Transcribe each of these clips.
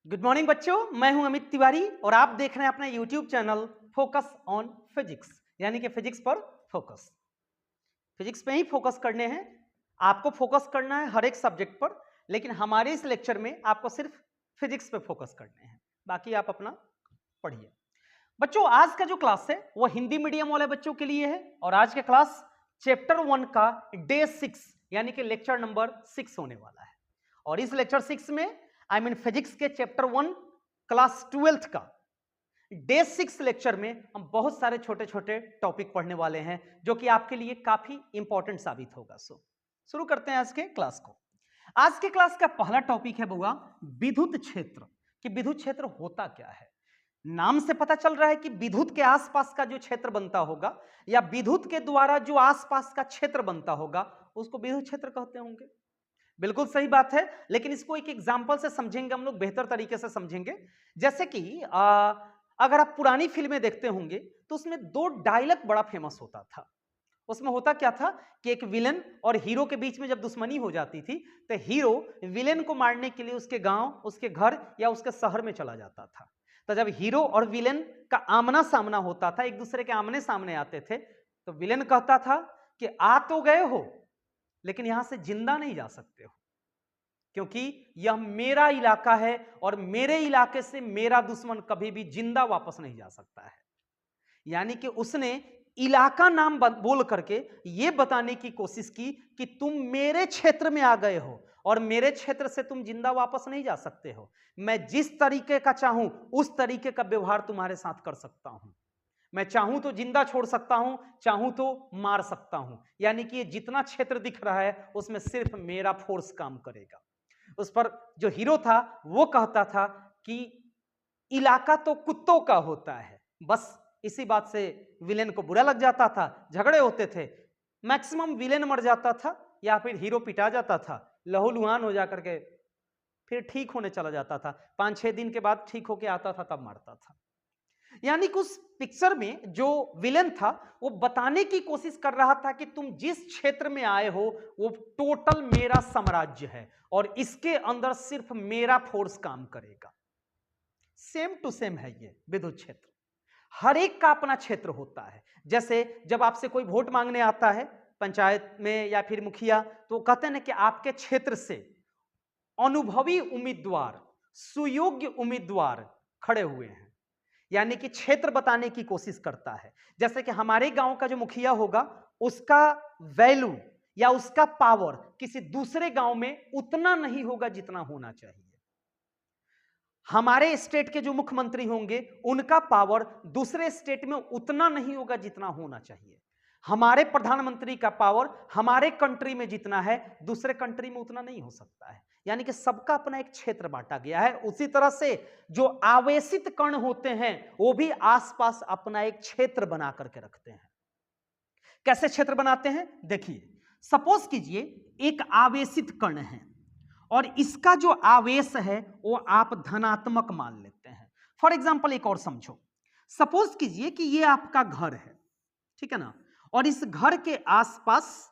Good morning बच्चों, मैं हूं अमित तिवारी और आप देख रहे हैं अपना YouTube channel focus on physics, यानी कि फिजिक्स पर फोकस। फिजिक्स पे ही फोकस करने हैं, आपको फोकस करना है हर एक सब्जेक्ट पर, लेकिन हमारे इस लेक्चर में आपको सिर्फ फिजिक्स पे फोकस करने हैं, बाकी आप अपना पढ़िए। बच्चों, आज का जो क्लास है वो हिंदी मीडियम वाले बच्चों के लिए है और आज के क्लास चैप्टर 1 का डे 6 यानी कि लेक्चर नंबर 6 होने वाला है। और इस लेक्चर 6 में फिजिक्स के चैप्टर 1 क्लास 12th का डे 6 लेक्चर में हम बहुत सारे छोटे छोटे टॉपिक पढ़ने वाले हैं जो कि आपके लिए काफी इंपॉर्टेंट साबित होगा। शुरू करते हैं आज के क्लास को। आज के क्लास का पहला टॉपिक है बुआ विद्युत क्षेत्र। कि विद्युत क्षेत्र होता क्या है। नाम से पता चल रहा है कि विद्युत के आसपास का जो क्षेत्र बनता होगा या विद्युत के द्वारा जो आसपास का क्षेत्र बनता होगा उसको विद्युत क्षेत्र कहते होंगे। बिल्कुल सही बात है, लेकिन इसको एक एग्जांपल से समझेंगे हम लोग, बेहतर तरीके से समझेंगे। जैसे कि अगर आप पुरानी फिल्में देखते होंगे तो उसमें दो डायलॉग बड़ा फेमस होता था। उसमें होता क्या था कि एक विलेन और हीरो के बीच में जब दुश्मनी हो जाती थी तो हीरो विलेन को मारने के लिए उसके गांव, उसके घर या उसके शहर में चला जाता था। तो जब हीरो और विलेन का आमना सामना होता था, एक दूसरे के आमने सामने आते थे, तो विलेन कहता था कि आ तो गए हो लेकिन यहां से जिंदा नहीं जा सकते हो, क्योंकि यह मेरा इलाका है और मेरे इलाके से मेरा दुश्मन कभी भी जिंदा वापस नहीं जा सकता है। यानी कि उसने इलाका नाम बोल करके यह बताने की कोशिश की कि तुम मेरे क्षेत्र में आ गए हो और मेरे क्षेत्र से तुम जिंदा वापस नहीं जा सकते हो। मैं जिस तरीके का चाहूं उस तरीके का व्यवहार तुम्हारे साथ कर सकता हूं। मैं चाहूं तो जिंदा छोड़ सकता हूं, चाहूं तो मार सकता हूं। यानी कि ये जितना क्षेत्र दिख रहा है उसमें सिर्फ मेरा फोर्स काम करेगा। उस पर जो हीरो था वो कहता था कि इलाका तो कुत्तों का होता है। बस इसी बात से विलेन को बुरा लग जाता था, झगड़े होते थे, मैक्सिमम विलेन मर जाता था या फिर हीरो पिटा जाता था, लहूलुहान हो जाकर के फिर ठीक होने चला जाता था। 5-6 दिन के बाद ठीक होके आता था, तब मरता था। यानी कि उस पिक्चर में जो विलेन था वो बताने की कोशिश कर रहा था कि तुम जिस क्षेत्र में आए हो वो टोटल मेरा साम्राज्य है और इसके अंदर सिर्फ मेरा फोर्स काम करेगा। सेम टू सेम है ये विद्युत क्षेत्र। हर एक का अपना क्षेत्र होता है। जैसे जब आपसे कोई वोट मांगने आता है पंचायत में या फिर मुखिया, तो कहते हैं कि आपके क्षेत्र से अनुभवी उम्मीदवार, सुयोग्य उम्मीदवार खड़े हुए हैं। यानी कि क्षेत्र बताने की कोशिश करता है। जैसे कि हमारे गांव का जो मुखिया होगा उसका वैल्यू या उसका पावर किसी दूसरे गांव में उतना नहीं होगा जितना होना चाहिए। हमारे स्टेट के जो मुख्यमंत्री होंगे उनका पावर दूसरे स्टेट में उतना नहीं होगा जितना होना चाहिए। हमारे प्रधानमंत्री का पावर हमारे कंट्री में जितना है दूसरे कंट्री में उतना नहीं हो सकता है। यानी कि सबका अपना एक क्षेत्र बांटा गया है। उसी तरह से जो आवेशित कण होते हैं वो भी आसपास अपना एक क्षेत्र बना करके रखते हैं। कैसे क्षेत्र बनाते हैं देखिए, सपोज कीजिए एक आवेशित कण है और इसका जो आवेश है वो आप धनात्मक मान लेते हैं। फॉर एग्जाम्पल एक और समझो, सपोज कीजिए कि ये आपका घर है, ठीक है ना, और इस घर के आसपास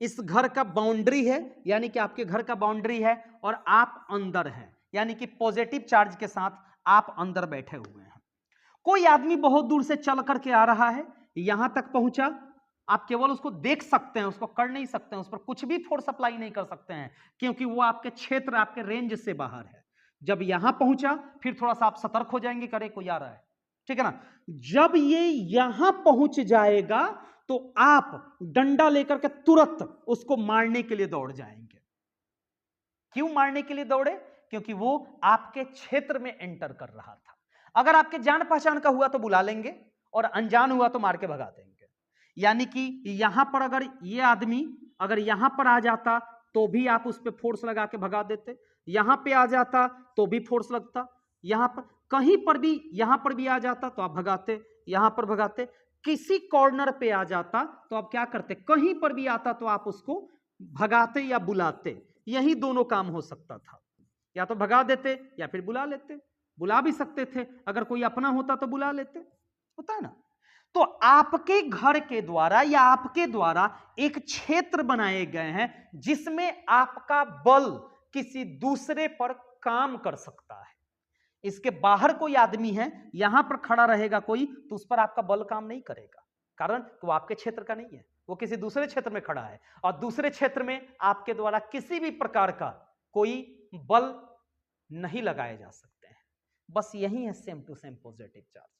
इस घर का बाउंड्री है, यानी कि आपके घर का बाउंड्री है और आप अंदर हैं, यानी कि पॉजिटिव चार्ज के साथ आप अंदर बैठे हुए हैं। कोई आदमी बहुत दूर से चल करके आ रहा है, यहां तक पहुंचा, आप केवल उसको देख सकते हैं, उसको कर नहीं सकते हैं, उस पर कुछ भी फोर्स अप्लाई नहीं कर सकते हैं क्योंकि वो आपके क्षेत्र, आपके रेंज से बाहर है। जब यहां पहुंचा फिर थोड़ा सा आप सतर्क हो जाएंगे, करे कोई आ रहा है, ठीक है ना। जब ये यहां पहुंच जाएगा तो आप डंडा लेकर के तुरंत उसको मारने के लिए दौड़ जाएंगे। क्यों मारने के लिए दौड़े? क्योंकि वो आपके क्षेत्र में एंटर कर रहा था। अगर आपके जान पहचान का हुआ तो बुला लेंगे और अनजान हुआ तो मार के भगा देंगे। यानी कि यहां पर अगर ये आदमी अगर यहां पर आ जाता तो भी आप उस पर फोर्स लगा के भगा देते, यहां पे आ जाता तो भी फोर्स लगता, यहां पर कहीं पर भी, यहां पर भी आ जाता तो आप भगाते, यहां पर भगाते, किसी कॉर्नर पे आ जाता तो आप क्या करते, कहीं पर भी आता तो आप उसको भगाते या बुलाते। यही दोनों काम हो सकता था, या तो भगा देते या फिर बुला लेते। बुला भी सकते थे, अगर कोई अपना होता तो बुला लेते, होता है ना। तो आपके घर के द्वारा या आपके द्वारा एक क्षेत्र बनाए गए हैं जिसमें आपका बल किसी दूसरे पर काम कर सकता है। इसके बाहर कोई आदमी है, यहां पर खड़ा रहेगा कोई, तो उस पर आपका बल काम नहीं करेगा, कारण वो आपके क्षेत्र का नहीं है, वो किसी दूसरे क्षेत्र में खड़ा है और दूसरे क्षेत्र में आपके द्वारा किसी भी प्रकार का कोई बल नहीं लगाए जा सकते हैं। बस यही है same to same positive charge,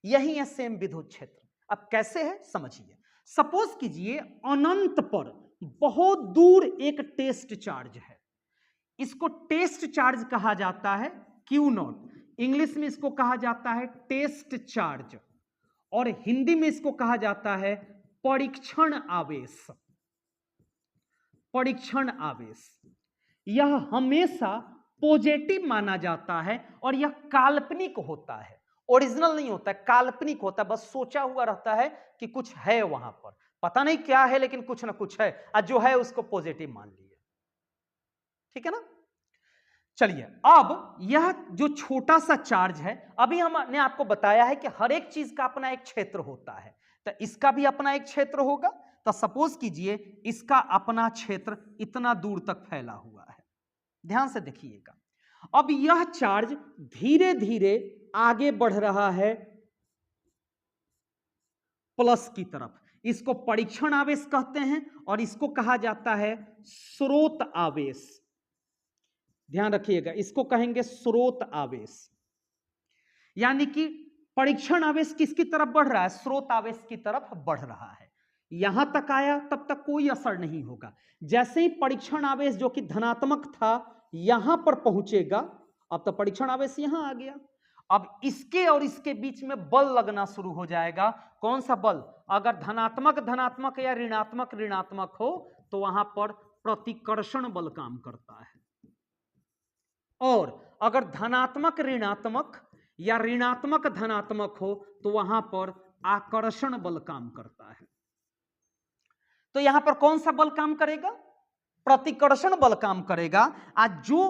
यही है सेम विद्युत क्षेत्र। अब कैसे है समझिए। सपोज कीजिए अनंत पर बहुत दूर एक टेस्ट चार्ज है, इसको टेस्ट चार्ज कहा जाता है, क्यू नॉट, इंग्लिश में इसको कहा जाता है टेस्ट चार्ज और हिंदी में इसको कहा जाता है परीक्षण आवेश। परीक्षण आवेश यह हमेशा पॉजिटिव माना जाता है और यह काल्पनिक होता है, ओरिजिनल नहीं होता है, काल्पनिक होता है, बस सोचा हुआ रहता है कि कुछ है वहां पर, पता नहीं क्या है लेकिन कुछ ना कुछ है और जो है उसको पॉजिटिव मान लिए। ठीक है ना। चलिए अब यह जो छोटा सा चार्ज है, अभी हमने आपको बताया है कि हर एक चीज का अपना एक क्षेत्र होता है, तो इसका भी अपना एक क्षेत्र होगा। तो सपोज कीजिए इसका अपना क्षेत्र इतना दूर तक फैला हुआ है, ध्यान से देखिएगा। अब यह चार्ज धीरे धीरे आगे बढ़ रहा है प्लस की तरफ, इसको परीक्षण आवेश कहते हैं और इसको कहा जाता है स्रोत आवेश। ध्यान रखिएगा, इसको कहेंगे स्रोत आवेश, यानी कि परीक्षण आवेश किसकी तरफ बढ़ रहा है, स्रोत आवेश की तरफ बढ़ रहा है। यहां तक आया तब तक कोई असर नहीं होगा, जैसे ही परीक्षण आवेश जो कि धनात्मक था यहां पर पहुंचेगा, अब तो परीक्षण आवेश यहां आ गया, अब इसके और इसके बीच में बल लगना शुरू हो जाएगा। कौन सा बल, अगर धनात्मक धनात्मक या ऋणात्मक ऋणात्मक हो तो वहां पर प्रतिकर्षण बल काम करता है, और अगर धनात्मक ऋणात्मक या ऋणात्मक धनात्मक हो तो वहां पर आकर्षण बल काम करता है। तो यहां पर कौन सा बल काम करेगा, प्रतिकर्षण बल काम करेगा। आज जो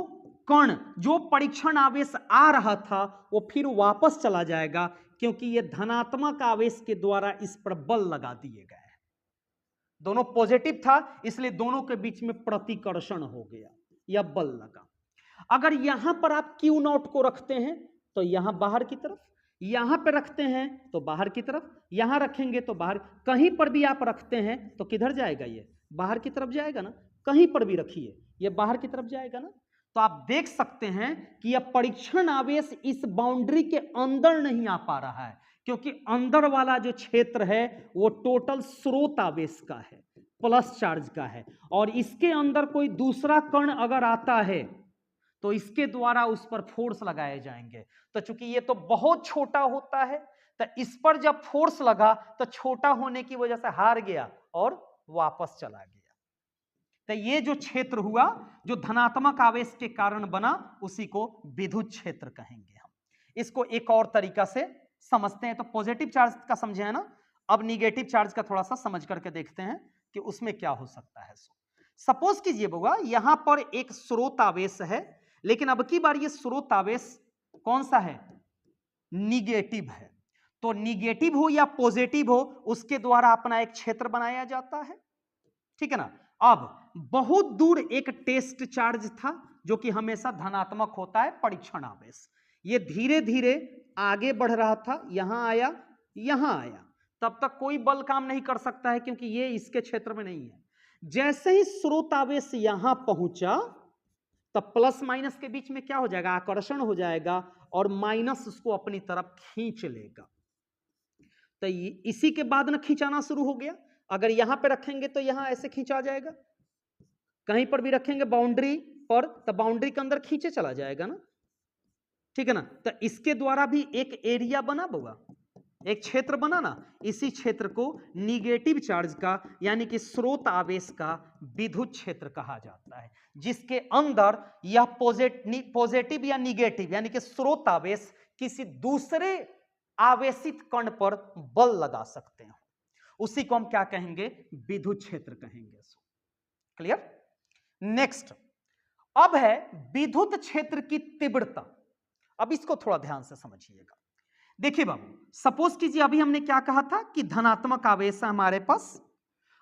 कण, जो परीक्षण आवेश आ रहा था वो फिर वापस चला जाएगा, क्योंकि यह धनात्मक आवेश के द्वारा इस पर बल लगा दिए गए हैं। दोनों पॉजिटिव था इसलिए दोनों के बीच में प्रतिकर्षण हो गया, यह बल लगा। अगर यहां पर आप क्यू नॉट को रखते हैं तो यहां बाहर की तरफ, यहां पर रखते हैं तो बाहर की तरफ, यहां रखेंगे तो बाहर, कहीं पर भी आप रखते हैं तो किधर जाएगा, ये बाहर की तरफ जाएगा ना, कहीं पर भी रखिए ये बाहर की तरफ जाएगा ना। तो आप देख सकते हैं कि यह परीक्षण आवेश इस बाउंड्री के अंदर नहीं आ पा रहा है, क्योंकि अंदर वाला जो क्षेत्र है वो टोटल स्रोत आवेश का है, प्लस चार्ज का है, और इसके अंदर कोई दूसरा कण अगर आता है तो इसके द्वारा उस पर फोर्स लगाए जाएंगे। तो चूंकि ये तो बहुत छोटा होता है तो इस पर जब फोर्स लगा तो छोटा होने की वजह से हार गया और वापस चला गया। तो ये जो क्षेत्र हुआ जो धनात्मक आवेश के कारण बना उसी को विद्युत क्षेत्र कहेंगे हम। इसको एक और तरीका से समझते हैं, तो पॉजिटिव चार्ज का समझे है ना, अब निगेटिव चार्ज का थोड़ा सा समझ करके देखते हैं कि उसमें क्या हो सकता है। सपोज कीजिए बउआ यहां पर एक स्रोत आवेश है, लेकिन अब की बार ये स्रोत आवेश कौन सा है, निगेटिव है। तो निगेटिव हो या पॉजिटिव हो उसके द्वारा अपना एक क्षेत्र बनाया जाता है, ठीक है ना। अब बहुत दूर एक टेस्ट चार्ज था जो कि हमेशा धनात्मक होता है, परीक्षण आवेश, ये धीरे धीरे आगे बढ़ रहा था, यहां आया यहां आया, तब तक कोई बल काम नहीं कर सकता है क्योंकि ये इसके क्षेत्र में नहीं है। जैसे ही स्रोत आवेश यहां पहुंचा तब प्लस माइनस के बीच में क्या हो जाएगा, आकर्षण हो जाएगा और माइनस उसको अपनी तरफ खींच लेगा। तो इसी के बाद ना खींचाना शुरू हो गया, अगर यहां पे रखेंगे तो यहां ऐसे खींचा जाएगा, कहीं पर भी रखेंगे बाउंड्री पर तो बाउंड्री के अंदर खींचे चला जाएगा ना, ठीक है ना। तो इसके द्वारा भी एक एरिया बना होगा, एक क्षेत्र बना ना, इसी क्षेत्र को निगेटिव चार्ज का यानी कि स्रोत आवेश का विद्युत क्षेत्र कहा जाता है, जिसके अंदर यह पॉजिटिव या निगेटिव यानी कि स्रोत आवेश किसी दूसरे आवेशित कण पर बल लगा सकते हैं, उसी को हम क्या कहेंगे, विद्युत क्षेत्र कहेंगे। क्लियर। नेक्स्ट अब है विद्युत क्षेत्र की तीव्रता। अब इसको थोड़ा ध्यान से समझिएगा। देखिए बाबू, सपोज कीजिए अभी हमने क्या कहा था कि धनात्मक आवेश है हमारे पास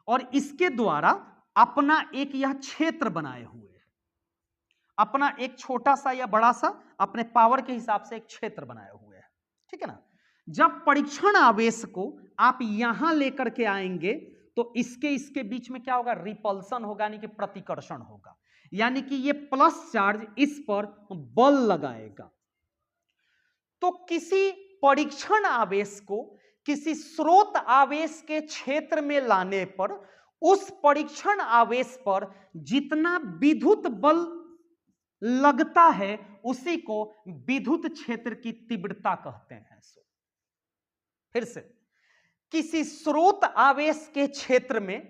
और इसके द्वारा अपना एक यह क्षेत्र बनाए हुए है, अपना एक छोटा सा या बड़ा सा अपने पावर के हिसाब से एक क्षेत्र बनाए हुए हैं, ठीक है ना। जब परीक्षण आवेश को आप यहां लेकर के आएंगे तो इसके बीच में क्या होगा, रिपल्सन होगा, यानी कि प्रतिकर्षण होगा, यानी कि ये प्लस चार्ज इस पर बल लगाएगा। तो किसी परीक्षण आवेश को किसी स्रोत आवेश के क्षेत्र में लाने पर उस परीक्षण आवेश पर जितना विद्युत बल लगता है उसी को विद्युत क्षेत्र की तीव्रता कहते हैं। फिर से, किसी स्रोत आवेश के क्षेत्र में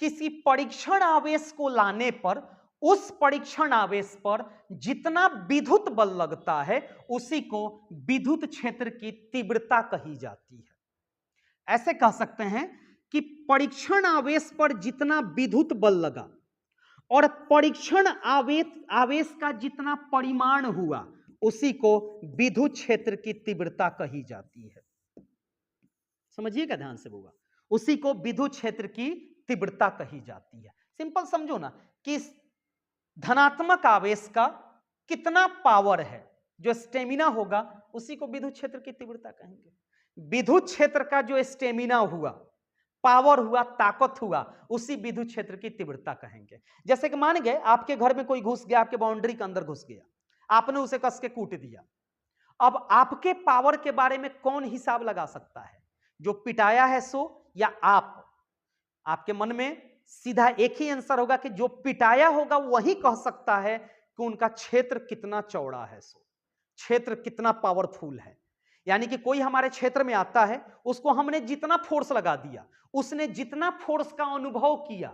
किसी परीक्षण आवेश को लाने पर उस परीक्षण आवेश पर जितना विद्युत बल लगता है उसी को विद्युत क्षेत्र की तीव्रता कही जाती है। ऐसे कह सकते हैं कि परीक्षण आवेश पर जितना विद्युत बल लगा और परीक्षण आवेश का जितना परिमाण हुआ उसी को विद्युत क्षेत्र की तीव्रता कही जाती है। समझिएगा ध्यान से होगा, उसी को विद्युत क्षेत्र की तीव्रता कही जाती है। सिंपल समझो ना कि धनात्मक आवेश का कितना पावर है, जो स्टेमिना होगा उसी को विद्युत क्षेत्र की तीव्रता कहेंगे। विद्युत क्षेत्र का जो स्टेमिना हुआ, पावर हुआ, ताकत हुआ, उसी विद्युत क्षेत्र की तीव्रता कहेंगे। जैसे कि मान गए आपके घर में कोई घुस गया, आपके बाउंड्री के अंदर घुस गया, आपने उसे कस के कूट दिया। अब आपके पावर के बारे में कौन हिसाब लगा सकता है, जो पिटाया है सो या आप? आपके मन में सीधा एक ही आंसर होगा कि जो पिटाया होगा वही कह सकता है कि उनका क्षेत्र कितना चौड़ा है, सो क्षेत्र कितना पावरफुल है। यानी कि कोई हमारे क्षेत्र में आता है, उसको हमने जितना फोर्स लगा दिया, उसने जितना फोर्स का अनुभव किया,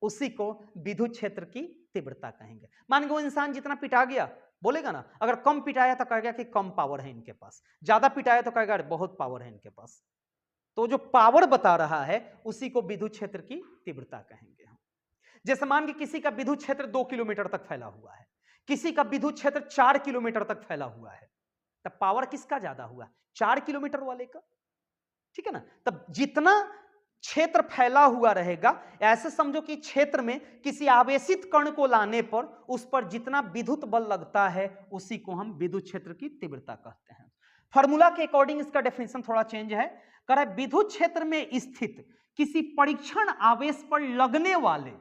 उसी को विद्युत क्षेत्र की तीव्रता कहेंगे। मान वो इंसान जितना पिटा गया बोलेगा ना, अगर कम पिटाया तो कहेगा कि कम पावर है इनके पास, ज्यादा पिटाया तो कहेगा बहुत पावर है इनके पास। तो जो पावर बता रहा है उसी को विद्युत क्षेत्र की तीव्रता कहेंगे हम। जैसे मान के किसी का विद्युत क्षेत्र 2 किलोमीटर तक फैला हुआ है, किसी का विद्युत क्षेत्र 4 किलोमीटर तक फैला हुआ है, तब पावर किसका ज्यादा हुआ? 4 किलोमीटर वाले का, ठीक है ना। तब जितना क्षेत्र फैला हुआ रहेगा, ऐसे समझो कि क्षेत्र में किसी आवेशित कण को लाने पर उस पर जितना विद्युत बल लगता है उसी को हम विद्युत क्षेत्र की तीव्रता कहते हैं। फॉर्मूला के अकॉर्डिंग इसका डेफिनेशन थोड़ा चेंज है। कह रहा है विद्युत क्षेत्र में स्थित किसी परीक्षण आवेश पर लगने वाले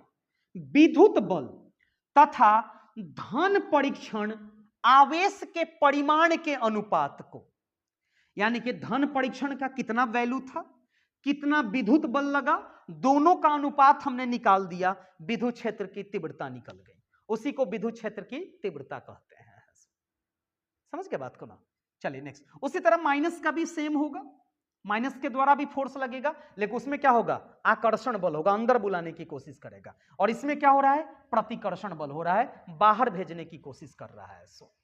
विद्युत बल तथा धन परीक्षण आवेश के परिमाण के अनुपात को, यानी कि धन परीक्षण का कितना वैल्यू था, कितना विद्युत बल लगा, दोनों का अनुपात हमने निकाल दिया, विद्युत क्षेत्र की तीव्रता निकल गई, उसी को विद्युत क्षेत्र की तीव्रता कहते हैं। समझ गए बात को ना। चलिए नेक्स्ट। उसी तरह माइनस का भी सेम होगा, माइनस के द्वारा भी फोर्स लगेगा, लेकिन उसमें क्या होगा, आकर्षण बल होगा, अंदर बुलाने की कोशिश करेगा। और इसमें क्या हो रहा है, प्रतिकर्षण बल हो रहा है, बाहर भेजने की कोशिश कर रहा है। सो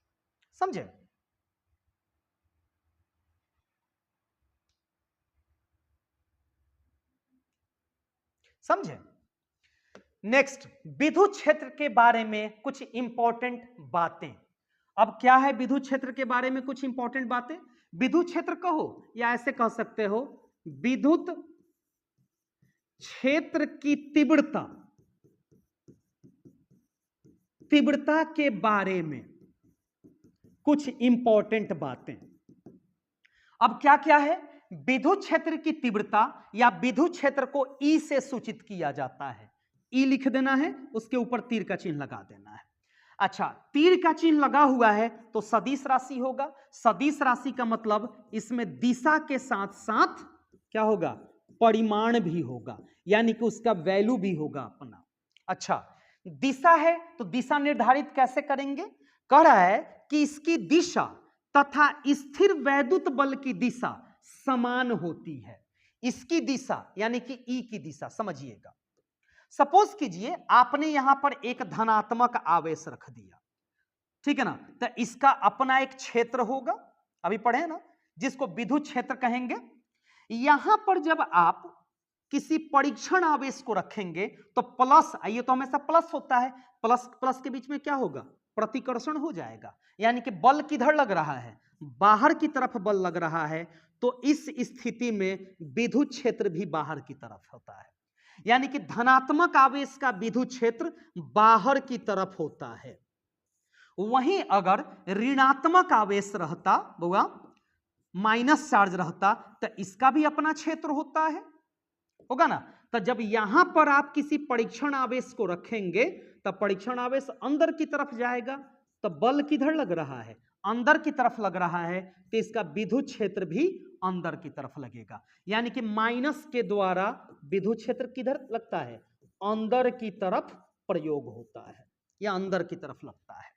समझे। समझे। नेक्स्ट, विद्युत क्षेत्र के बारे में कुछ इंपॉर्टेंट बातें। अब क्या है विद्युत क्षेत्र के बारे में कुछ इंपॉर्टेंट बातें? विद्युत क्षेत्र कहो या ऐसे कह सकते हो विद्युत क्षेत्र की तीव्रता के बारे में कुछ इंपॉर्टेंट बातें। अब क्या क्या है, विद्युत क्षेत्र की तीव्रता या विद्युत क्षेत्र को ई से सूचित किया जाता है। ई लिख देना है, उसके ऊपर तीर का चिन्ह लगा देना है। अच्छा, तीर का चिन्ह लगा हुआ है तो सदिश राशि होगा। सदिश राशि का मतलब इसमें दिशा के साथ साथ क्या होगा, परिमाण भी होगा, यानी कि उसका वैल्यू भी होगा अपना। अच्छा, दिशा है तो दिशा निर्धारित कैसे करेंगे? कह रहा है कि इसकी दिशा तथा स्थिर वैद्युत बल की दिशा समान होती है। इसकी दिशा यानी कि ई की दिशा, समझिएगा। सपोज कीजिए आपने यहां पर एक धनात्मक आवेश रख दिया, ठीक है ना, तो इसका अपना एक क्षेत्र होगा, अभी पढ़े ना, जिसको विद्युत क्षेत्र कहेंगे। यहां पर जब आप किसी परीक्षण आवेश को रखेंगे तो प्लस, आइए तो हमेशा प्लस होता है, प्लस प्लस के बीच में क्या होगा, प्रतिकर्षण हो जाएगा, यानी कि बल किधर लग रहा है, बाहर की तरफ बल लग रहा है। तो इस स्थिति में विद्युत क्षेत्र भी बाहर की तरफ होता है, यानी कि धनात्मक आवेश का विद्युत क्षेत्र बाहर की तरफ होता है। वहीं अगर ऋणात्मक आवेश रहता बुआ, माइनस चार्ज रहता, तो इसका भी अपना क्षेत्र होता है, होगा ना। तो जब यहां पर आप किसी परीक्षण आवेश को रखेंगे तब परीक्षण आवेश अंदर की तरफ जाएगा, तो बल किधर लग रहा है, अंदर की तरफ लग रहा है, तो इसका विद्युत क्षेत्र भी अंदर की तरफ लगेगा। यानी कि माइनस के द्वारा विद्युत क्षेत्र किधर लगता है, अंदर की तरफ प्रयोग होता है या अंदर की तरफ लगता है।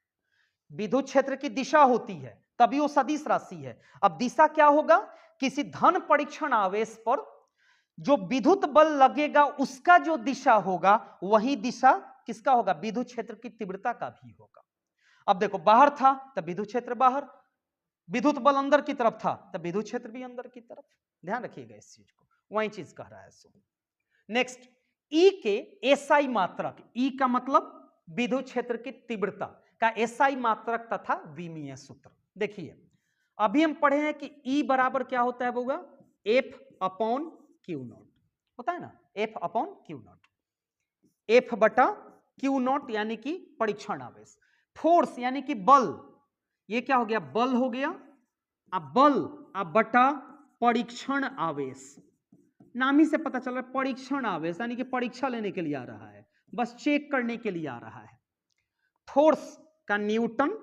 विद्युत क्षेत्र की दिशा होती है तभी वो सदिश राशि है। अब दिशा क्या होगा, किसी धन परीक्षण आवेश पर जो विद्युत बल लगेगा उसका जो दिशा होगा वही दिशा किसका होगा, विद्युत क्षेत्र की तीव्रता का भी होगा। अब देखो बाहर था तब विद्युत क्षेत्र बाहर, विद्युत बल अंदर की तरफ था तब विद्युत क्षेत्र भी अंदर की तरफ। ध्यान रखिएगा इस चीज को, वही चीज कह रहा है। नेक्स्ट, ई के एसआई मात्रक, ई का मतलब विद्युत क्षेत्र की तीव्रता का एसआई मात्रक तथा विमीय सूत्र। देखिए अभी हम पढ़े हैं कि ई बराबर क्या होता है होगा, एफ अपॉन क्यू नॉट होता है ना, F upon Q not, F बटा क्यू नॉट यानी कि परीक्षण आवेश, फोर्स यानी कि बल, ये क्या हो गया, बल हो गया, अब बल अब बटा परीक्षण आवेश, नाम ही से पता चल रहा है परीक्षण आवेश यानी कि परीक्षा लेने के लिए आ रहा है, बस चेक करने के लिए आ रहा है। फोर्स का न्यूटन,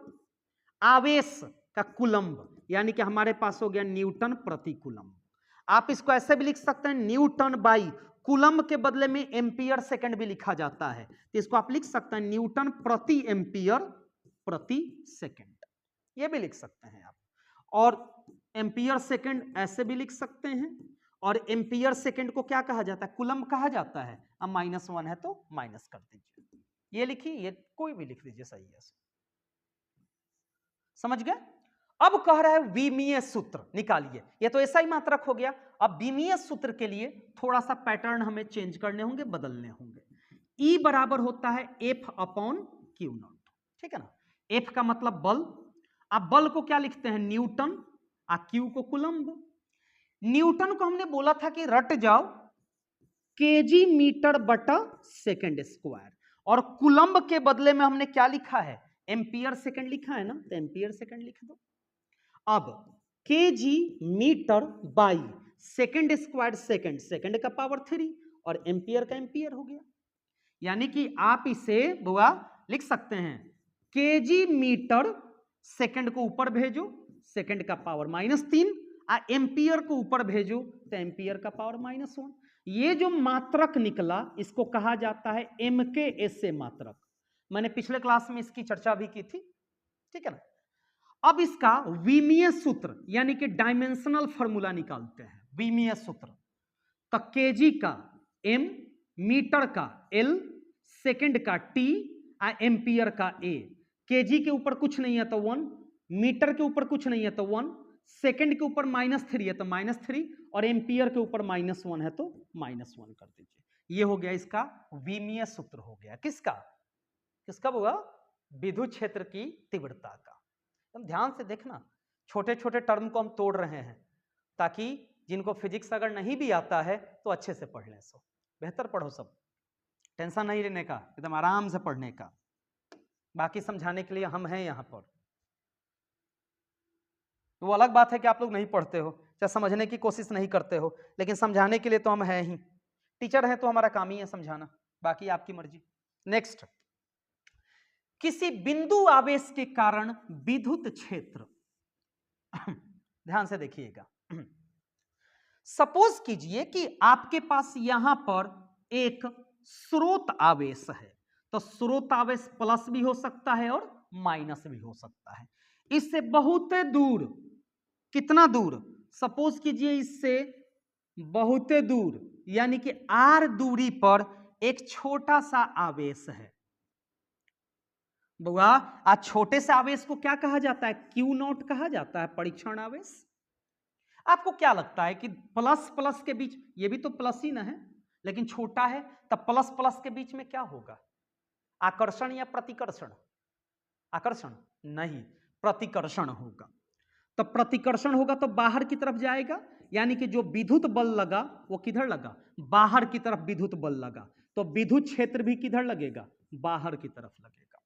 आवेश का कूलम्ब, यानी कि हमारे पास हो गया न्यूटन प्रति कूलम्ब। आप इसको ऐसे भी लिख सकते हैं, न्यूटन बाई कूलम्ब के बदले में एम्पियर सेकंड भी लिखा जाता है, तो इसको आप लिख सकते हैं न्यूटन प्रति एम्पियर प्रति सेकंड, ये भी लिख सकते हैं आप। और एम्पियर सेकंड ऐसे भी लिख सकते हैं, और एम्पियर सेकंड को क्या कहा जाता है, कूलम्ब कहा जाता है। अब -1 है तो माइनस कर दीजिए, ये लिखिए, ये कोई भी लिख दीजिए, सही है, समझ गए। अब कह रहा है विमीय सूत्र निकालिए, ये तो ऐसा ही मात्रक हो गया। अब विमीय सूत्र के लिए थोड़ा सा पैटर्न हमें चेंज करने होंगे, बदलने होंगे। ई बराबर होता है एफ अपॉन क्यू नॉट, ठीक है ना। एफ का मतलब बल, अब बल को क्या लिखते हैं, न्यूटन, आ क्यू को कूलम्ब। न्यूटन को हमने बोला था कि रट जाओ केजी मीटर बटा सेकेंड स्क्वायर, और कूलम्ब के बदले में हमने क्या लिखा है, एम्पियर सेकंड लिखा है ना, तो एम्पियर सेकंड लिख दो। अब kg metre by second square, second second का पावर 3 और एम्पियर का एम्पियर हो गया। यानी कि आप इसे बुआ लिख सकते हैं केजी मीटर सेकंड को ऊपर भेजो, सेकंड का पावर -3, आ एम्पियर को ऊपर भेजो तो एम्पियर का पावर -1। ये जो मात्रक निकला इसको कहा जाता है एम के एस ए मात्रक। मैंने पिछले क्लास में इसकी चर्चा भी की थी, ठीक है ना। अब इसका विमीय सूत्र यानी कि डायमेंशनल फॉर्मूला निकालते हैं। विमीय सूत्र तो केजी का एम, मीटर का एल, सेकंड का टी, एम्पियर का ए। केजी के ऊपर कुछ नहीं है तो 1, मीटर के ऊपर कुछ नहीं है तो 1, सेकंड के ऊपर -3 है तो -3, और एम्पियर के ऊपर -1 है तो -1 कर दीजिए। ये हो गया इसका विमीय सूत्र हो गया। किसका किसका होगा, विद्युत क्षेत्र की तीव्रता का। तुम ध्यान से देखना, छोटे छोटे टर्म को हम तोड़ रहे हैं ताकि जिनको फिजिक्स अगर नहीं भी आता है तो अच्छे से पढ़ लें। सो बेहतर पढ़ो, सब टेंशन नहीं लेने का, एकदम आराम से पढ़ने का। बाकी समझाने के लिए हम हैं यहाँ पर। वो अलग बात है कि आप लोग नहीं पढ़ते हो, चाहे समझने की कोशिश नहीं करते हो, लेकिन समझाने के लिए तो हम हैं ही। टीचर हैं तो हमारा काम ही है समझाना, बाकी आपकी मर्जी। नेक्स्ट, किसी बिंदु आवेश के कारण विद्युत क्षेत्र ध्यान से देखिएगा। सपोज कीजिए कि आपके पास यहां पर एक स्रोत आवेश है, तो स्रोत आवेश प्लस भी हो सकता है और माइनस भी हो सकता है। इससे बहुत दूर, कितना दूर, सपोज कीजिए इससे बहुत दूर यानी कि r दूरी पर एक छोटा सा आवेश है। बुआ आज छोटे से आवेश को क्या कहा जाता है, क्यू नॉट कहा जाता है, परीक्षण आवेश। आपको क्या लगता है कि प्लस प्लस के बीच, ये भी तो प्लस ही ना है, लेकिन छोटा है, तब प्लस प्लस के बीच में क्या होगा, आकर्षण या प्रतिकर्षण? आकर्षण नहीं, प्रतिकर्षण होगा। तो प्रतिकर्षण होगा तो बाहर की तरफ जाएगा, यानी कि जो विद्युत बल लगा वो किधर लगा, बाहर की तरफ विद्युत बल लगा, तो विद्युत क्षेत्र भी किधर लगेगा, बाहर की तरफ लगेगा।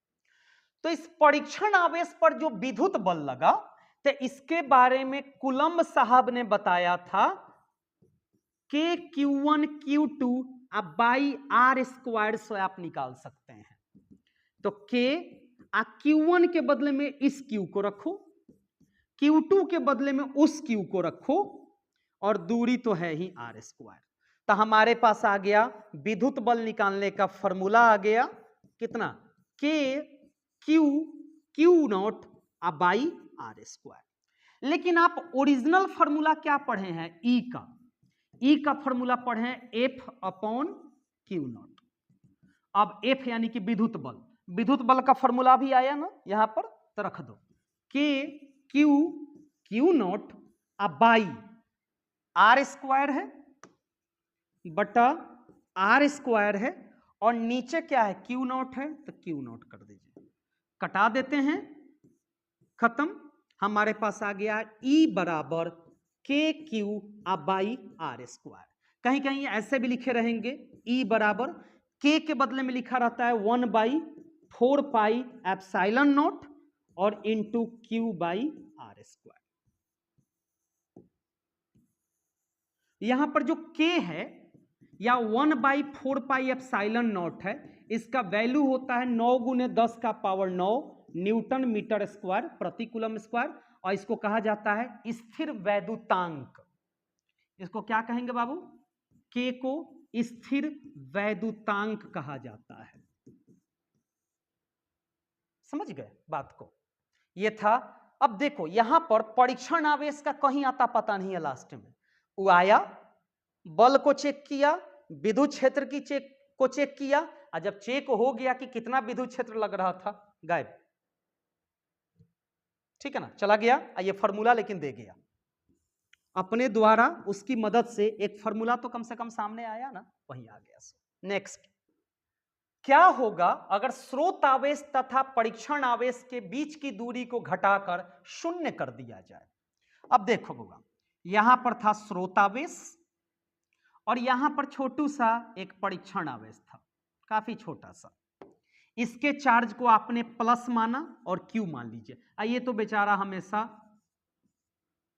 तो इस परीक्षण आवेश पर जो विद्युत बल लगा, तो इसके बारे में कूलम्ब साहब ने बताया था के Q1 Q2 अब बाई आर स्क्वायर से आप निकाल सकते हैं। तो के Q1 के बदले में इस Q को रखो, Q2 के बदले में उस Q को रखो, और दूरी तो है ही आर स्क्वायर। तो हमारे पास आ गया विद्युत बल निकालने का फॉर्मूला आ गया कितना, के क्यू नॉट अब बाई आर स्क्वायर। लेकिन आप ओरिजिनल फॉर्मूला क्या पढ़े हैं, ई का फॉर्मूला पढ़े हैं एफ अपॉन क्यू नॉट। अब एफ यानी कि विद्युत बल का फॉर्मूला भी आया ना यहां पर, तो रख दो के क्यू नॉट अब बाई आर स्क्वायर है बटा आर स्क्वायर है, और नीचे क्या है क्यू नॉट है, तो क्यू नॉट कर दीजिए, कटा देते हैं, खत्म। हमारे पास आ गया ई बराबर के क्यू अब बाई आर स्क्वायर। कहीं कहीं ऐसे भी लिखे रहेंगे, ई बराबर के बदले में लिखा रहता है 1/4 पाई एप्सिलॉन नॉट और into Q by R square. यहां पर जो के है या 1/4 पाई एप्सिलॉन नॉट है, इसका वैल्यू होता है 9 गुने 10 का पावर 9 न्यूटन मीटर स्क्वायर प्रति कूलम स्क्वायर, और इसको कहा जाता है स्थिर वैद्युतांक। इसको क्या कहेंगे बाबू, के को स्थिर वैद्युतांक कहा जाता है। समझ गए बात को, ये था। अब देखो यहां पर परीक्षण आवेश का कहीं आता पता नहीं है, लास्ट में वो आया, बल को चेक किया, विद्युत क्षेत्र की को चेक किया, और जब चेक हो गया कि कितना विद्युत क्षेत्र लग रहा था, गायब। ठीक है ना, चला गया। ये फॉर्मूला लेकिन दे गया अपने द्वारा, उसकी मदद से एक फॉर्मूला तो कम से कम सामने आया ना, वही आ गया। नेक्स्ट, क्या होगा अगर स्रोत आवेश तथा परीक्षण आवेश के बीच की दूरी को घटाकर शून्य कर दिया जाए। अब देखो होगा, यहां पर था स्रोत आवेश और यहां पर छोटू सा एक परीक्षण आवेश था, काफी छोटा सा। इसके चार्ज को आपने प्लस माना और क्यू मान लीजिए, आइए तो बेचारा हमेशा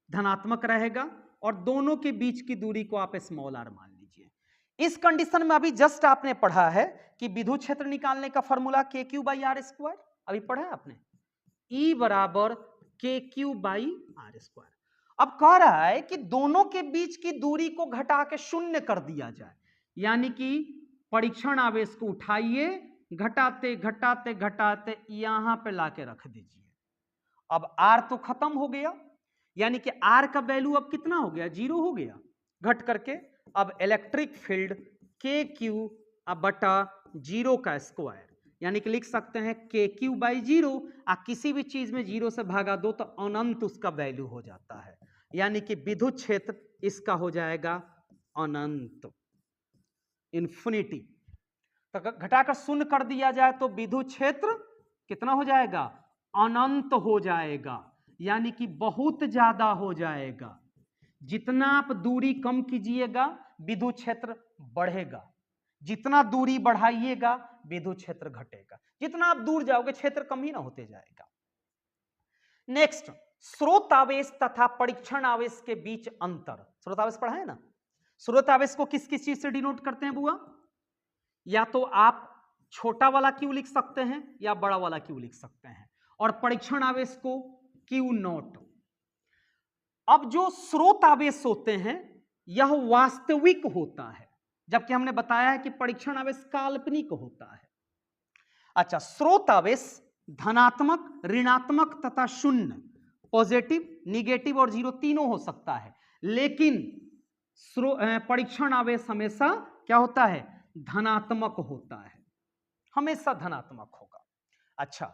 धनात्मक रहेगा, और दोनों के बीच की दूरी को आप स्मॉल आर मान लीजिए। इस कंडीशन में अभी जस्ट आपने पढ़ा है कि विद्युत क्षेत्र निकालने का फॉर्मूला के क्यू बाई आर स्क्वायर, अभी पढ़ा है आपने, ई बराबर के क्यू बाई आर स्क्वायर। अब कह रहा है कि दोनों के बीच की दूरी को घटा के शून्य कर दिया जाए, यानी कि परीक्षण आवेश को उठाइए, घटाते घटाते घटाते यहां पे लाके रख दीजिए। अब आर तो खत्म हो गया, यानी कि आर का वैल्यू अब कितना हो गया, 0 हो गया घट करके। अब इलेक्ट्रिक फील्ड के क्यू अब बटा 0 का स्क्वायर, यानी कि लिख सकते हैं के क्यू बाई 0, किसी भी चीज में 0 से भागा दो तो अनंत उसका वैल्यू हो जाता है, यानी कि विद्युत क्षेत्र इसका हो जाएगा अनंत, इन्फिनिटी। तो घटाकर शून्य कर दिया जाए तो विद्युत क्षेत्र कितना हो जाएगा, अनंत हो जाएगा, यानी कि बहुत ज्यादा हो जाएगा। जितना आप दूरी कम कीजिएगा विद्युत क्षेत्र बढ़ेगा, जितना दूरी बढ़ाइएगा विद्युत क्षेत्र घटेगा, जितना आप दूर जाओगे क्षेत्र कम ही ना होते जाएगा। नेक्स्ट, स्रोत आवेश तथा परीक्षण आवेश के बीच अंतर। स्रोत आवेश पढ़ा है ना, स्रोत आवेश को किस किस चीज से डिनोट करते हैं बुआ, या तो आप छोटा वाला क्यू लिख सकते हैं या बड़ा वाला क्यू लिख सकते हैं, और परीक्षण आवेश को क्यू नॉट। अब जो स्रोत आवेश होते हैं यह वास्तविक होता है, जबकि हमने बताया है कि परीक्षण आवेश काल्पनिक होता है। अच्छा, स्रोत आवेश धनात्मक, ऋणात्मक तथा शून्य, पॉजिटिव, निगेटिव और 0 तीनों हो सकता है, लेकिन परीक्षण आवेश हमेशा क्या होता है, धनात्मक होता है, हमेशा धनात्मक होगा। अच्छा,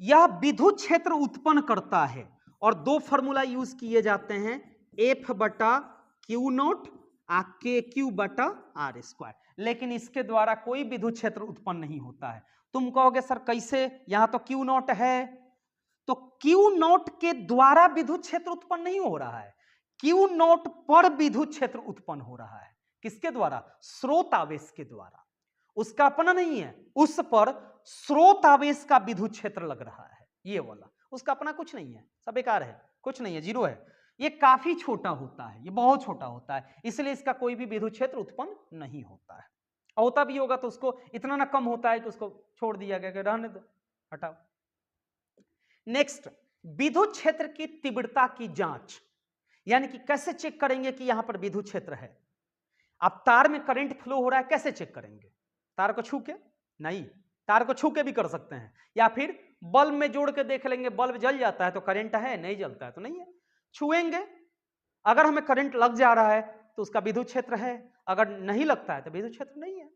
यह विद्युत क्षेत्र उत्पन्न करता है और दो फॉर्मूला यूज किए जाते हैं, एफ बटा क्यू नॉट के क्यू बटा आर स्क्वायर, लेकिन इसके द्वारा कोई विद्युत क्षेत्र उत्पन्न नहीं होता है। तुम कहोगे सर कैसे, यहां तो क्यू नॉट है, तो क्यू नॉट के द्वारा विद्युत क्षेत्र उत्पन्न नहीं हो रहा है, क्यू नॉट पर विद्युत क्षेत्र उत्पन्न हो रहा है। किसके द्वारा, स्रोत आवेश के द्वारा। उसका अपना नहीं है, उस पर स्रोत आवेश का विद्युत क्षेत्र लग रहा है, ये वाला, उसका अपना कुछ नहीं है, सब बेकार है, कुछ नहीं है, जीरो है। ये काफी छोटा होता है, ये बहुत छोटा होता है, इसलिए इसका कोई भी विद्युत क्षेत्र उत्पन्न नहीं होता है। होता भी होगा तो उसको इतना ना कम होता है कि उसको छोड़ दिया गया कि रहने दो, हटाओ। नेक्स्ट, विद्युत क्षेत्र की तीव्रता की जांच, यानी कि कैसे चेक करेंगे कि यहां पर विद्युत क्षेत्र है। अब तार में करंट फ्लो हो रहा है, कैसे चेक करेंगे? तार को छू के? नहीं, तार को छू के भी कर सकते हैं, या फिर बल्ब में जोड़ के देख लेंगे, बल्ब जल जाता है तो करंट है, नहीं जलता है तो नहीं है। छुएंगे, अगर हमें करंट लग जा रहा है तो उसका विद्युत क्षेत्र है, अगर नहीं लगता है तो विद्युत क्षेत्र नहीं है।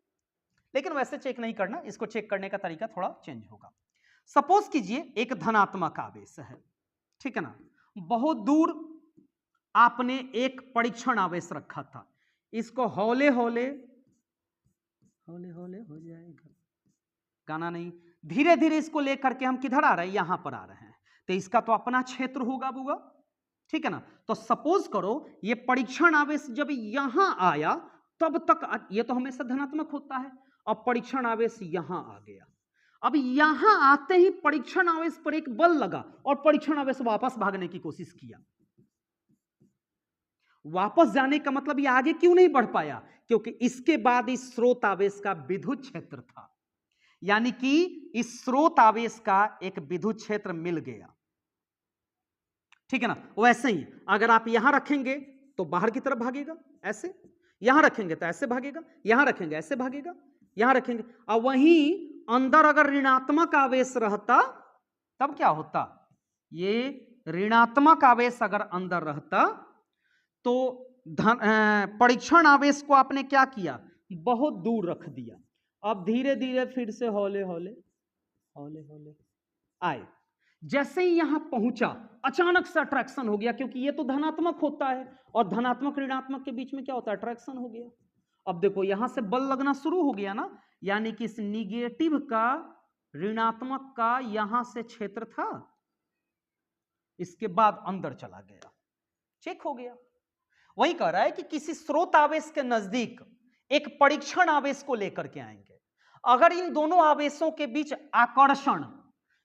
लेकिन वैसे चेक नहीं करना, इसको चेक करने का तरीका थोड़ा चेंज होगा। सपोज कीजिए एक धनात्मक आवेश है, ठीक है ना, बहुत दूर आपने एक परीक्षण आवेश रखा था, इसको हौले हौले हौले हौले हो जाएगा, गाना नहीं, धीरे धीरे इसको लेकर के हम किधर आ रहे हैं, यहां पर आ रहे हैं, तो इसका तो अपना क्षेत्र होगा बुआ, ठीक है ना। तो सपोज करो ये परीक्षण आवेश जब यहां आया तब तक ये तो हमेशा धनात्मक होता है, अब परीक्षण आवेश यहां आ गया, अब यहां आते ही परीक्षण आवेश पर एक बल लगा और परीक्षण आवेश वापस भागने की कोशिश किया। वापस जाने का मतलब ये आगे क्यों नहीं बढ़ पाया, क्योंकि इसके बाद इस स्रोत आवेश का विद्युत क्षेत्र था, यानी कि इस स्रोत आवेश का एक विद्युत क्षेत्र मिल गया, ठीक है ना। वैसे ही अगर आप यहां रखेंगे तो बाहर की तरफ भागेगा ऐसे, यहां रखेंगे तो ऐसे भागेगा, यहां रखेंगे ऐसे भागेगा, यहां रखेंगे, और वहीं अंदर अगर ऋणात्मक आवेश रहता तब क्या होता, ये ऋणात्मक आवेश अगर अंदर रहता तो परीक्षण आवेश को आपने क्या किया, बहुत दूर रख दिया, अब धीरे धीरे फिर से हौले हौले हौले हौले आए, जैसे ही यहां पहुंचा अचानक से अट्रैक्शन हो गया, क्योंकि ये तो धनात्मक होता है और धनात्मक ऋणात्मक के बीच में क्या होता है, अट्रैक्शन हो गया। अब देखो यहां से बल लगना शुरू हो गया ना, यानी कि इस निगेटिव का ऋणात्मक का यहां से क्षेत्र था, इसके बाद अंदर चला गया, चेक हो गया। वही कह रहा है कि किसी स्रोत आवेश के नजदीक एक परीक्षण आवेश को लेकर के आएंगे, अगर इन दोनों आवेशों के बीच आकर्षण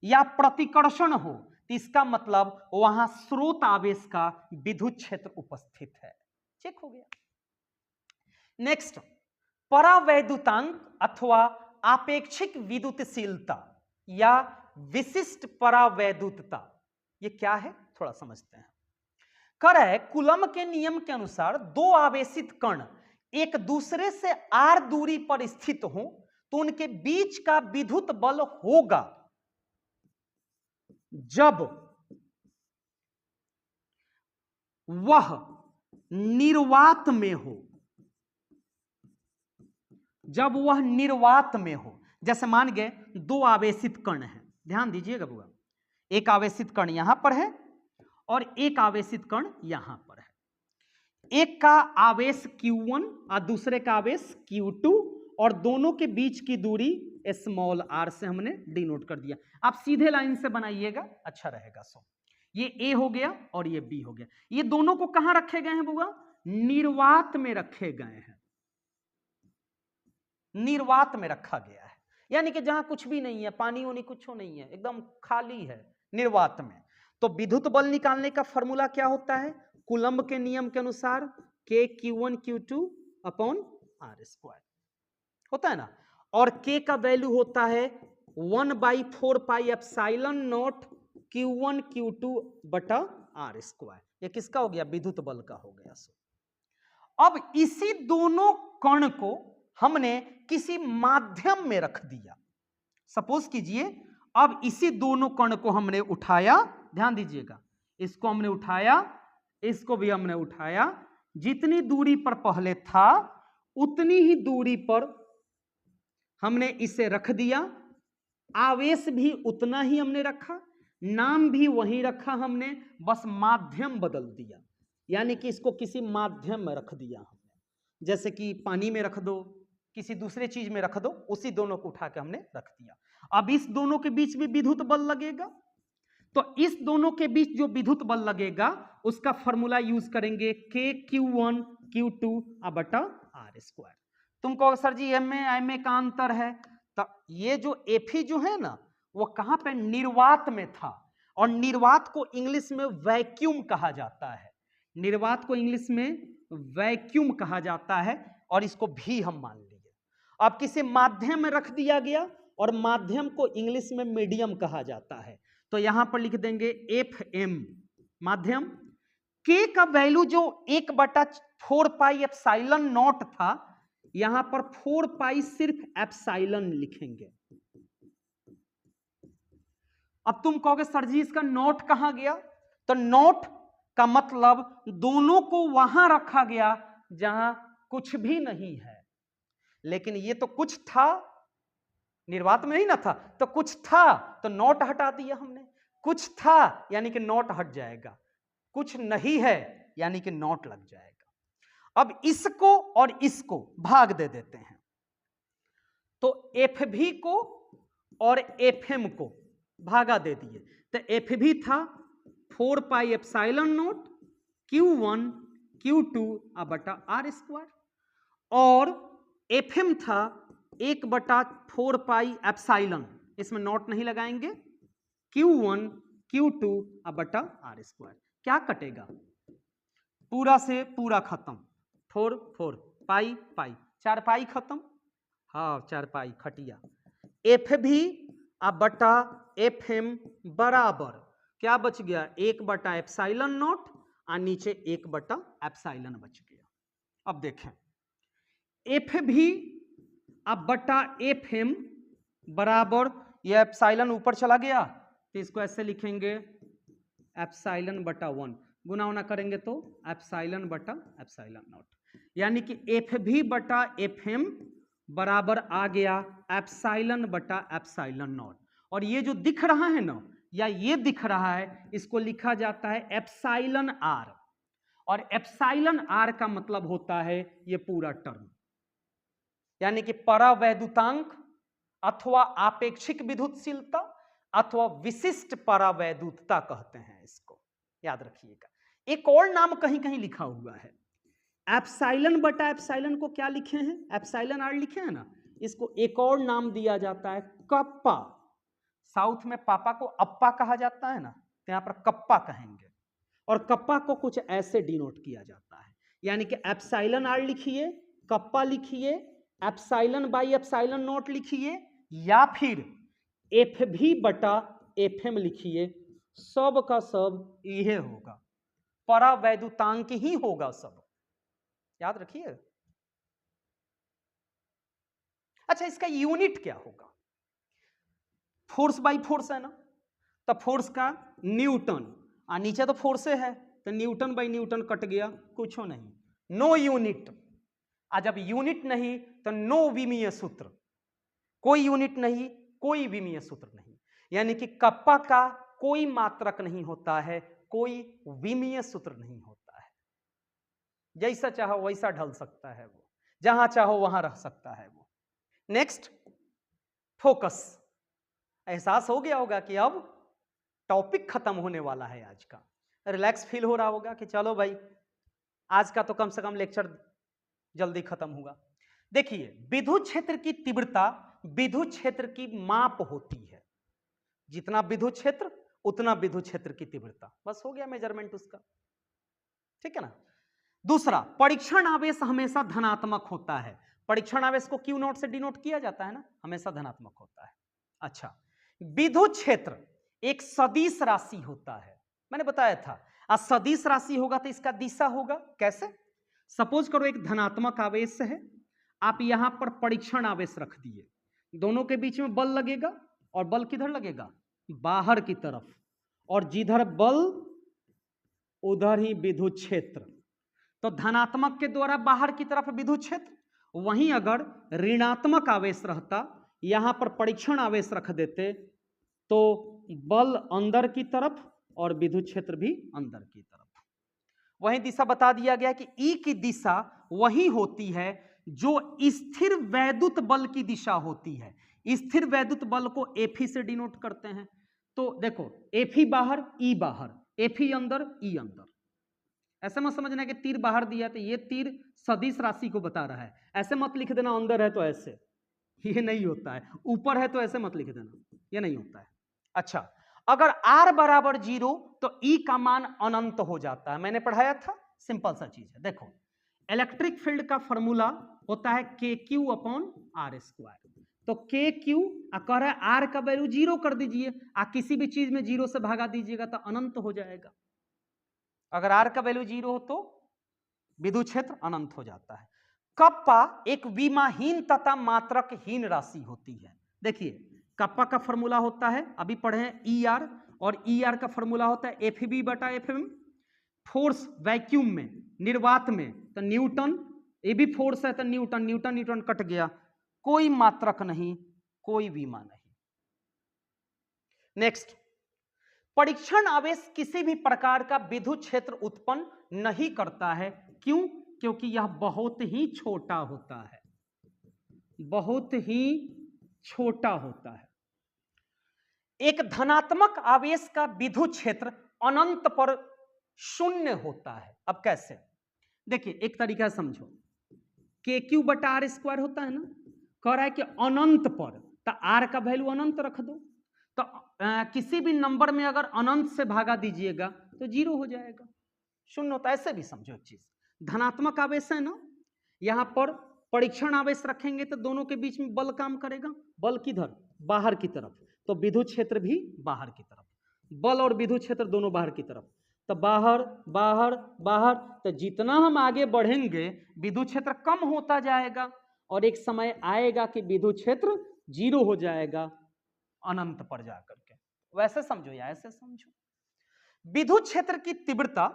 या प्रतिकर्षण हो तो इसका मतलब वहां स्रोत आवेश का विद्युत क्षेत्र उपस्थित है, चेक हो गया। नेक्स्ट, परावैद्युतांक अथवा आपेक्षिक विद्युतशीलता या विशिष्ट परावैद्युतता, ये क्या है थोड़ा समझते हैं। कर है कूलम के नियम के अनुसार दो आवेशित कण एक दूसरे से r दूरी पर स्थित हो तो उनके बीच का विद्युत बल होगा जब वह निर्वात में हो, जब वह निर्वात में हो। जैसे मान गए दो आवेशित कण हैं, ध्यान दीजिएगा बुआ, एक आवेशित कण यहां पर है और एक आवेशित कण यहां पर है, एक का आवेश Q1 और दूसरे का आवेश Q2 और दोनों के बीच की दूरी स्मॉल r से हमने डिनोट कर दिया। आप सीधे लाइन से बनाइएगा अच्छा रहेगा। सो ये A हो गया और ये B हो गया, ये दोनों को कहां रखे गए हैं बुआ, निर्वात में रखे गए हैं, निर्वात में रखा गया है, यानी कि जहां कुछ भी नहीं है, पानी वानी कुछ नहीं है, एकदम खाली है, निर्वात में। तो विद्युत बल निकालने का फॉर्मूला क्या होता है, कूलम्ब के नियम के अनुसार K Q1 Q2 upon r² होता है ना, और K का वैल्यू होता है 1/4 pi epsilon not Q1 Q2 बटा r²। ये किसका हो गया, विद्युत बल का हो गया। अब इसी दोनों कण को हमने किसी माध्यम में रख दिया, सपोज कीजिए अब इसी दोनों कण को हमने उठाया, ध्यान दीजिएगा, इसको हमने उठाया, इसको भी हमने उठाया, जितनी दूरी पर पहले था उतनी ही दूरी पर हमने इसे रख दिया, आवेश भी उतना ही हमने रखा, नाम भी वही रखा हमने, बस माध्यम बदल दिया, यानी कि इसको किसी माध्यम में रख दिया हमने, जैसे कि पानी में रख दो, किसी दूसरे चीज में रख दो, उसी दोनों को उठा के हमने रख दिया। अब इस दोनों के बीच भी विद्युत बल लगेगा, तो इस दोनों के बीच जो विद्युत बल लगेगा उसका फॉर्मूला यूज करेंगे K Q1 Q2 बटा r²। तुम कहोगे सर जी एम ए का अंतर है, तो ये जो एफी जो है ना वो कहां पे निर्वात में था, और निर्वात को इंग्लिश में वैक्यूम कहा जाता है, निर्वात को इंग्लिश में वैक्यूम कहा जाता है, और इसको भी हम मान लिए। अब किसी माध्यम में रख दिया गया, और माध्यम को इंग्लिश में मीडियम कहा जाता है, तो यहां पर लिख देंगे एफ एम माध्यम। के का वैल्यू जो 1/4 पाई एप्सिलॉन नॉट था, यहां पर 4 पाई सिर्फ एप्सिलॉन लिखेंगे। अब तुम कहोगे सर जी इसका नॉट कहां गया, तो नॉट का मतलब दोनों को वहां रखा गया जहां कुछ भी नहीं है, लेकिन ये तो कुछ था, निर्वात में नहीं ना था, तो कुछ था तो नॉट हटा दिया हमने, कुछ था यानी कि नॉट हट जाएगा, कुछ नहीं है यानी कि नॉट लग जाएगा। अब इसको और इसको भाग दे देते हैं, तो एफ भी को और एफ एम को भागा दे दिए, तो एफ भी था 4 पाई epsilon not Q1 Q2 r², और एफ एम था 1/4 पाई एप्सिलॉन, इसमें नॉट नहीं लगाएंगे, Q1 Q2 r²। क्या कटेगा, पूरा से पूरा खत्म, 4 4 पाई पाई 4 पाई खत्म, हाँ 4 पाई खटिया। एफ भी बटा एफ एम बराबर क्या बच गया, 1/एप्सिलॉन नॉट और नीचे 1/एप्सिलॉन बच गया। अब देखें एफ भी बटा एफ एम बराबर, यह एप्सिलॉन ऊपर चला गया तो इसको ऐसे लिखेंगे एप्सिलॉन बटा 1, गुना उना करेंगे तो एप्सिलॉन बटा एप्सिलॉन नॉट, यानी कि एफ भी बटा एफ एम बराबर आ गया एप्सिलॉन बटा एप्सिलॉन नॉट। और ये जो दिख रहा है ना, या ये दिख रहा है, इसको लिखा जाता है एप्सिलॉन आर, और एप्सिलॉन आर का मतलब होता है ये पूरा टर्म, यानी कि परावैद्युतांक अथवा आपेक्षिक विद्युतशीलता अथवा विशिष्ट परावैद्युतता कहते हैं इसको, याद रखिएगा। एक और नाम कहीं कहीं लिखा हुआ है, एप्सिलॉन बटा एप्सिलॉन को क्या लिखे हैं, एप्सिलॉन आर लिखे हैं ना, इसको एक और नाम दिया जाता है कप्पा। साउथ में पापा को अप्पा कहा जाता है ना, तो यहां पर कप्पा कहेंगे, और कप्पा को कुछ ऐसे डिनोट किया जाता है, यानी कि एप्सिलॉन आर लिखिए, कप्पा लिखिए, एप्सिलॉन बाई एप्सिलॉन नॉट लिखिए, या फिर एफ भी बटा एफ एम लिखिए, सब का सब यह होगा, परावैद्युतांक ही होगा सब, याद रखिए। अच्छा इसका यूनिट क्या होगा, फोर्स बाई फोर्स है ना, तो फोर्स का न्यूटन, और नीचे तो फोर्स है तो न्यूटन बाई न्यूटन कट गया, कुछ नहीं, नो यूनिट। जब यूनिट नहीं तो नो विमीय सूत्र, कोई यूनिट नहीं, कोई विमीय सूत्र नहीं, यानी कि कप्पा का कोई मात्रक नहीं होता है, कोई विमीय सूत्र नहीं होता है, जैसा चाहो वैसा ढल सकता है वो, जहां चाहो वहां रह सकता है वो। नेक्स्ट फोकस, एहसास हो गया होगा कि अब टॉपिक खत्म होने वाला है आज का, रिलैक्स फील हो रहा होगा कि चलो भाई आज का तो कम से कम लेक्चर जल्दी खत्म हुआ। देखिए विद्युत क्षेत्र की तीव्रता विद्युत क्षेत्र की माप होती है, जितना विद्युत क्षेत्र उतना विद्युत क्षेत्र की तीव्रता, बस हो गया मेजरमेंट उसका, ठीक है ना। दूसरा, परीक्षण आवेश हमेशा धनात्मक होता है, परीक्षण आवेश को क्यू नॉट से डिनोट किया जाता है ना, हमेशा धनात्मक होता है। अच्छा, विद्युत क्षेत्र एक सदिश राशि होता है, मैंने बताया था, सदिश राशि होगा तो इसका दिशा होगा कैसे, सपोज करो एक धनात्मक आवेश है, आप यहां पर परीक्षण आवेश रख दिए, दोनों के बीच में बल लगेगा, और बल किधर लगेगा, बाहर की तरफ, और जिधर बल उधर ही विद्युत क्षेत्र, तो धनात्मक के द्वारा बाहर की तरफ विद्युत क्षेत्र, वहीं अगर ऋणात्मक आवेश रहता, यहां पर परीक्षण आवेश रख देते, तो बल अंदर की तरफ और विद्युत क्षेत्र भी अंदर की तरफ। वही दिशा बता दिया गया कि ई की दिशा वही होती है जो स्थिर वैद्युत बल की दिशा होती है, स्थिर वैद्युत बल को एफी से डिनोट करते हैं। तो देखो एफी बाहर ई बाहर, एफी अंदर ई अंदर, ऐसे मत समझना कि तीर बाहर दिया तो ये तीर सदिश राशि को बता रहा है, ऐसे मत लिख देना अंदर है तो ऐसे, ये नहीं होता है। ऊपर है तो ऐसे मत लिख देना, ये नहीं होता है। अच्छा, अगर r बराबर 0 तो E का मान अनंत हो जाता है, मैंने पढ़ाया था, सिंपल सा चीज है। देखो इलेक्ट्रिक फील्ड का फॉर्मूला होता है KQ अपॉन R²। तो KQ कह रहा है R का वैल्यू 0 कर दीजिए, किसी भी चीज में 0 से भागा दीजिएगा तो अनंत हो जाएगा। अगर R का वैल्यू 0 हो तो विद्युत क्षेत्र अनंत हो जाता है। कप्पा एक विमाहीन तथा मात्रकहीन राशि होती है। देखिए कप्पा का फॉर्मूला होता है, अभी पढ़े हैं ER, और ER का फॉर्मूला होता है FB बटा FM। फोर्स वैक्यूम में, निर्वात में तो न्यूटन, ये भी फोर्स है तो न्यूटन, न्यूटन न्यूटन कट गया, कोई मात्रक नहीं, कोई विमा नहीं। नेक्स्ट, परीक्षण आवेश किसी भी प्रकार का विद्युत क्षेत्र उत्पन्न नहीं करता है। क्यों? क्योंकि यह बहुत ही छोटा होता है, बहुत ही छोटा होता है। एक धनात्मक आवेश का विद्युत क्षेत्र अनंत पर शून्य होता है। अब कैसे? देखिए एक तरीका समझो, KQ बटा R² होता है ना, कह रहा है कि अनंत पर, तो R का वैल्यू अनंत रख दो, तो किसी भी नंबर में अगर अनंत से भागा दीजिएगा तो 0 हो जाएगा, शून्य होता है। ऐसे भी समझो एक चीज, धनात्मक आवेश है ना, यहां पर परीक्षण आवेश रखेंगे तो दोनों के बीच में बल काम करेगा, बल किधर? बाहर की तरफ, तो विद्युत क्षेत्र भी बाहर की तरफ, बल और विद्युत क्षेत्र दोनों बाहर की तरफ, तो बाहर बाहर बाहर, तो जितना हम आगे बढ़ेंगे विद्युत क्षेत्र कम होता जाएगा, और एक समय आएगा कि विद्युत क्षेत्र 0 हो जाएगा अनंत पर जाकर के। वैसे समझो या ऐसे समझो। विद्युत क्षेत्र की तीव्रता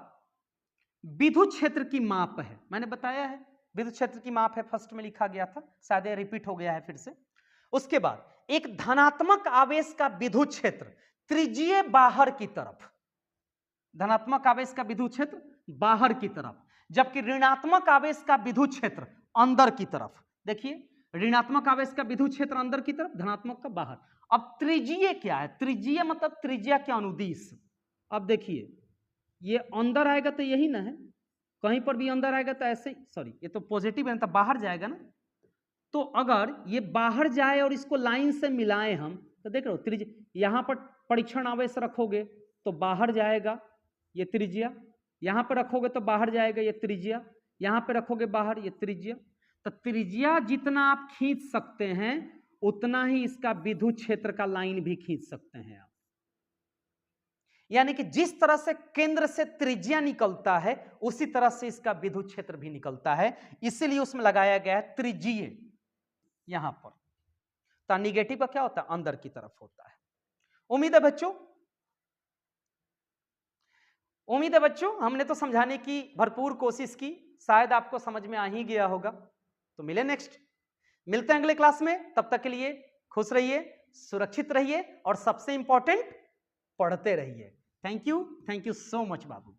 विद्युत क्षेत्र की माप है, मैंने बताया है विद्युत क्षेत्र की माप है, फर्स्ट में लिखा गया था, शायद ये रिपीट हो गया है फिर से। उसके बाद एक धनात्मक आवेश का विद्युत क्षेत्र त्रिज्यीय बाहर की तरफ, धनात्मक आवेश का विद्युत क्षेत्र बाहर की तरफ, जबकि ऋणात्मक आवेश का विद्युत क्षेत्र अंदर की तरफ। देखिए ऋणात्मक आवेश का विद्युत क्षेत्र अंदर की तरफ, धनात्मक का बाहर। अब त्रिज्यीय क्या है? त्रिज्यीय मतलब त्रिज्या के अनुदिश। अब देखिए ये अंदर आएगा तो यही ना है, कहीं पर भी अंदर आएगा तो ऐसे, सॉरी ये तो पॉजिटिव है तो बाहर जाएगा ना, तो अगर ये बाहर जाए और इसको लाइन से मिलाएं हम, तो देख रहे हो त्रिज्या, यहां पर परीक्षण आवेश रखोगे तो बाहर जाएगा ये त्रिज्या, यहां पर रखोगे तो बाहर जाएगा ये त्रिज्या, यहां पर रखोगे बाहर ये त्रिज्या। तो त्रिज्या जितना आप खींच सकते हैं उतना ही इसका विद्युत क्षेत्र का लाइन भी खींच सकते हैं आप। यानी कि जिस तरह से केंद्र से त्रिज्या निकलता है उसी तरह से इसका विद्युत क्षेत्र भी निकलता है, इसीलिए उसमें लगाया गया है त्रिज्यीय यहां पर। तो निगेटिव का क्या होता है? अंदर की तरफ होता है। उम्मीद है बच्चों हमने तो समझाने की भरपूर कोशिश की, शायद आपको समझ में आ ही गया होगा। तो मिलते हैं अगले क्लास में, तब तक के लिए खुश रहिए, सुरक्षित रहिए और सबसे इंपॉर्टेंट पढ़ते रहिए। Thank you so much Babu.